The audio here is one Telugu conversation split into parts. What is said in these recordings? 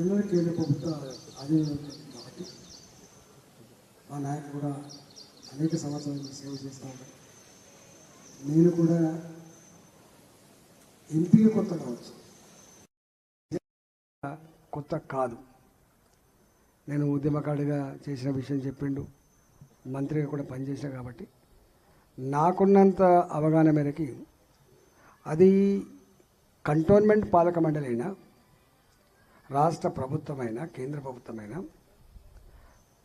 ఎన్నో కేంద్ర ప్రభుత్వ ఆధీనంలో ఉంటుంది కాబట్టి మా నాయకుడు కూడా అనేక సంవత్సరాలు సేవ చేస్తూ ఉంటారు. నేను కూడా ఎంపీగా కొత్త కావచ్చు, కొత్త కాదు. నేను ఉద్యమకారుడిగా చేసిన విషయం చెప్పిండు, మంత్రిగా కూడా పనిచేసిన కాబట్టి నాకున్నంత అవగాహన మేరకి అది కంటోన్మెంట్ పాలక మండలి అయినా, రాష్ట్ర ప్రభుత్వమైన, కేంద్ర ప్రభుత్వమైన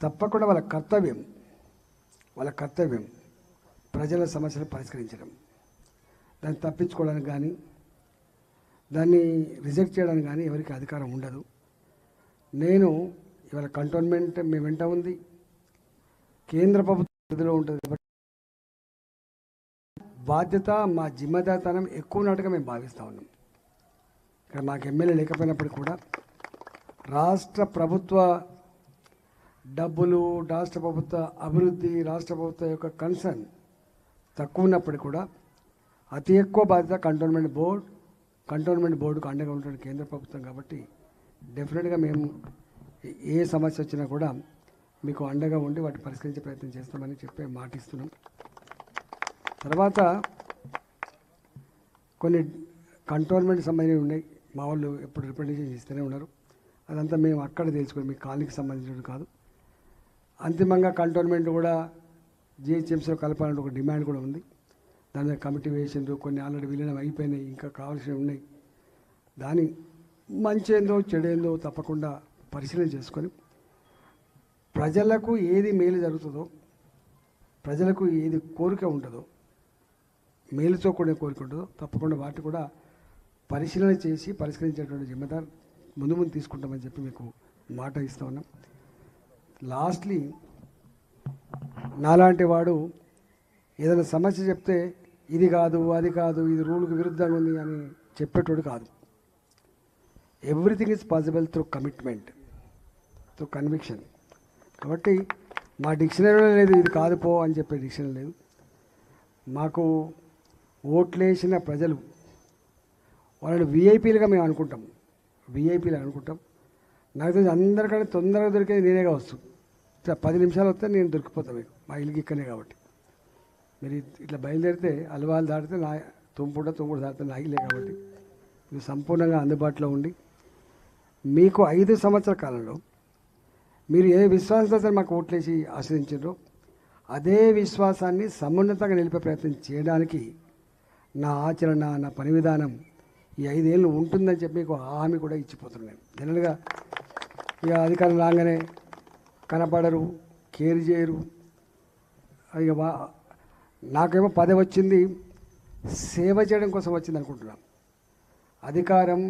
తప్పకుండా వాళ్ళ కర్తవ్యం ప్రజల సమస్యలు పరిష్కరించడం. దాన్ని తప్పించుకోవడానికి కానీ, దాన్ని రిజెక్ట్ చేయడానికి కానీ ఎవరికి అధికారం ఉండదు. నేను ఇవాళ కంటోన్మెంట్ మీ వెంట ఉంది, కేంద్ర ప్రభుత్వం పరిధిలో ఉంటుంది కాబట్టి బాధ్యత, మా జిమ్మదారితనం ఎక్కువ ఉన్నట్టుగా మేము భావిస్తూ ఉన్నాం. ఇక్కడ మాకు ఎమ్మెల్యే లేకపోయినప్పటికీ కూడా రాష్ట్ర ప్రభుత్వ డబ్బులు, రాష్ట్ర ప్రభుత్వ అభివృద్ధి, రాష్ట్ర ప్రభుత్వ యొక్క కన్సర్న్ తక్కువ ఉన్నప్పటికీ కూడా అతి ఎక్కువ బాధ్యత కంటోన్మెంట్ బోర్డుకు అండగా ఉంటుంది కేంద్ర ప్రభుత్వం. కాబట్టి డెఫినెట్గా మేము ఏ సమస్య వచ్చినా కూడా మీకు అండగా ఉండి వాటిని పరిష్కరించే ప్రయత్నం చేస్తామని చెప్పి మాటిస్తున్నాం. తర్వాత కొన్ని కంటోన్మెంట్ సంబంధించి ఉన్నాయి, మా వాళ్ళు ఎప్పుడు రిప్రజెంటేషన్ ఇస్తూనే ఉన్నారు. అదంతా మేము అక్కడ తెలుసుకొని మీ కాలనీకి సంబంధించినది కాదు. అంతిమంగా కంటోన్మెంట్ కూడా జిహెచ్ఎంసీలో కలపాలంటే ఒక డిమాండ్ కూడా ఉంది. దాని మీద కమిటీ వేసిండ్రు, కొన్ని ఆల్రెడీ విలీనం అయిపోయినాయి, ఇంకా కావాల్సినవి ఉన్నాయి. దాని మంచి ఏందో చెడేందో తప్పకుండా పరిశీలన చేసుకొని ప్రజలకు ఏది మేలు జరుగుతుందో, ప్రజలకు ఏది కోరిక ఉంటుందో, మేలుతో కూడిన కోరిక ఉంటుందో తప్పకుండా వాటిని కూడా పరిశీలన చేసి పరిష్కరించేటువంటి జిమ్మదారు ముందు తీసుకుంటామని చెప్పి మీకు మాట ఇస్తూ ఉన్నాం. లాస్ట్లీ నాలాంటి వాడు ఏదైనా సమస్య చెప్తే ఇది కాదు, అది కాదు, ఇది రూల్కి విరుద్ధంగా ఉంది అని చెప్పేటోడు కాదు. Everything is possible through commitment, through conviction. కాబట్టి మా డిక్షనరీలో లేదు ఇది కాదు పో అని చెప్పే డిక్షనరీ లేదు. మాకు ఓట్లేసిన ప్రజలు వాళ్ళని విఐపీలుగా మేము అనుకుంటాం, నాకు తెలిసి అందరికంటే తొందరగా దొరికేది నేనేగా వస్తుంది. 10 నిమిషాలు వస్తే నేను దొరికిపోతాను మీకు, మా ఇల్లుకి ఇక్కడనే కాబట్టి. మీరు ఇట్లా బయలుదేరితే అలవాలు దాటితే నా తుంపుడు దాటితే నా ఇల్లే కాబట్టి మీరు సంపూర్ణంగా అందుబాటులో ఉండి మీకు 5 సంవత్సరాల కాలంలో మీరు ఏ విశ్వాసంతో మాకు ఓట్లేసి ఆశ్రయించారో అదే విశ్వాసాన్ని సమున్నతంగా నిలిపే ప్రయత్నం చేయడానికి నా ఆచరణ, నా పని విధానం ఈ 5 ఏళ్ళు ఉంటుందని చెప్పి మీకు హామీ కూడా ఇచ్చిపోతున్నాను. జనరల్గా ఇక అధికారం రాగానే కనపడరు, కేర్ చేయరు. ఇక నాకేమో పదవి వచ్చింది, సేవ చేయడం కోసం వచ్చింది అనుకుంటున్నాను. అధికారం,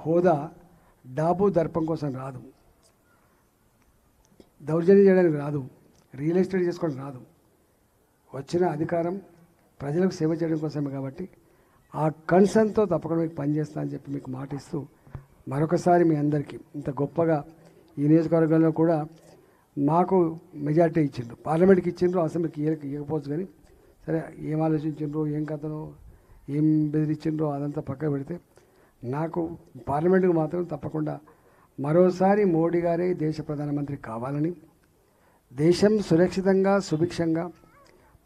హోదా, డాబు దర్పం కోసం రాదు, దౌర్జన్యం చేయడానికి రాదు, రియల్ ఎస్టేట్ చేసుకోవడం రాదు. వచ్చిన అధికారం ప్రజలకు సేవ చేయడం కోసమే. కాబట్టి ఆ కన్సర్న్తో తప్పకుండా మీకు పనిచేస్తా అని చెప్పి మీకు మాటిస్తూ మరొకసారి మీ అందరికీ ఇంత గొప్పగా ఈ నియోజకవర్గంలో కూడా మాకు మెజార్టీ ఇచ్చిండ్రు, పార్లమెంట్కి ఇచ్చిండ్రు, అసెంబ్లీకి ఇవ్వకపోవచ్చు. కానీ సరే ఏం ఆలోచించిండ్రు, ఏం కథను, ఏం బెదిరించిండ్రో అదంతా పక్కన పెడితే నాకు పార్లమెంటుకు మాత్రం తప్పకుండా మరోసారి మోడీ గారే దేశ ప్రధానమంత్రి కావాలని, దేశం సురక్షితంగా సుభిక్షంగా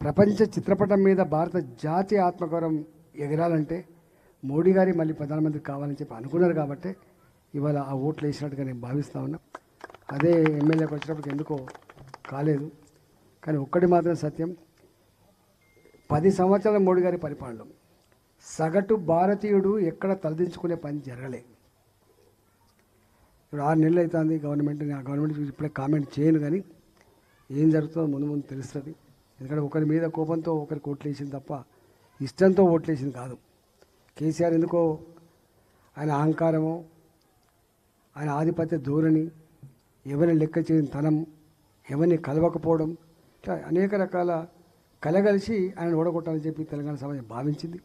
ప్రపంచ చిత్రపటం మీద భారత జాతీయ ఆత్మగౌరవం ఎగరాలంటే మోడీ గారి మళ్ళీ ప్రధానమంత్రి కావాలని చెప్పి అనుకున్నారు. కాబట్టి ఇవాళ ఆ ఓట్లు వేసినట్టుగా నేను భావిస్తూ ఉన్నా. అదే ఎమ్మెల్యేకి వచ్చినప్పటికి ఎందుకో కాలేదు. కానీ ఒక్కటి మాత్రం సత్యం, 10 సంవత్సరాల మోడీ గారి పరిపాలనలో సగటు భారతీయుడు ఎక్కడ తలదించుకునే పని జరగలే. ఇప్పుడు 6 నెలలు అవుతుంది గవర్నమెంట్, ఆ గవర్నమెంట్ గురించి ఇప్పుడే కామెంట్ చేయను. కానీ ఏం జరుగుతుందో ముందు తెలుస్తుంది. ఎందుకంటే ఒకరి మీద కోపంతో ఒకరికి ఓట్లేసింది తప్ప ఇష్టంతో ఓట్లేసింది కాదు. కేసీఆర్ ఎందుకో ఆయన అహంకారము, ఆయన ఆధిపత్య ధోరణి, ఎవరిని లెక్క చేయని తనం, ఎవరిని కలవకపోవడం, ఇట్లా అనేక రకాల కలగలిసి ఆయన ఓడగొట్టాలని చెప్పి తెలంగాణ సమాజం భావించింది.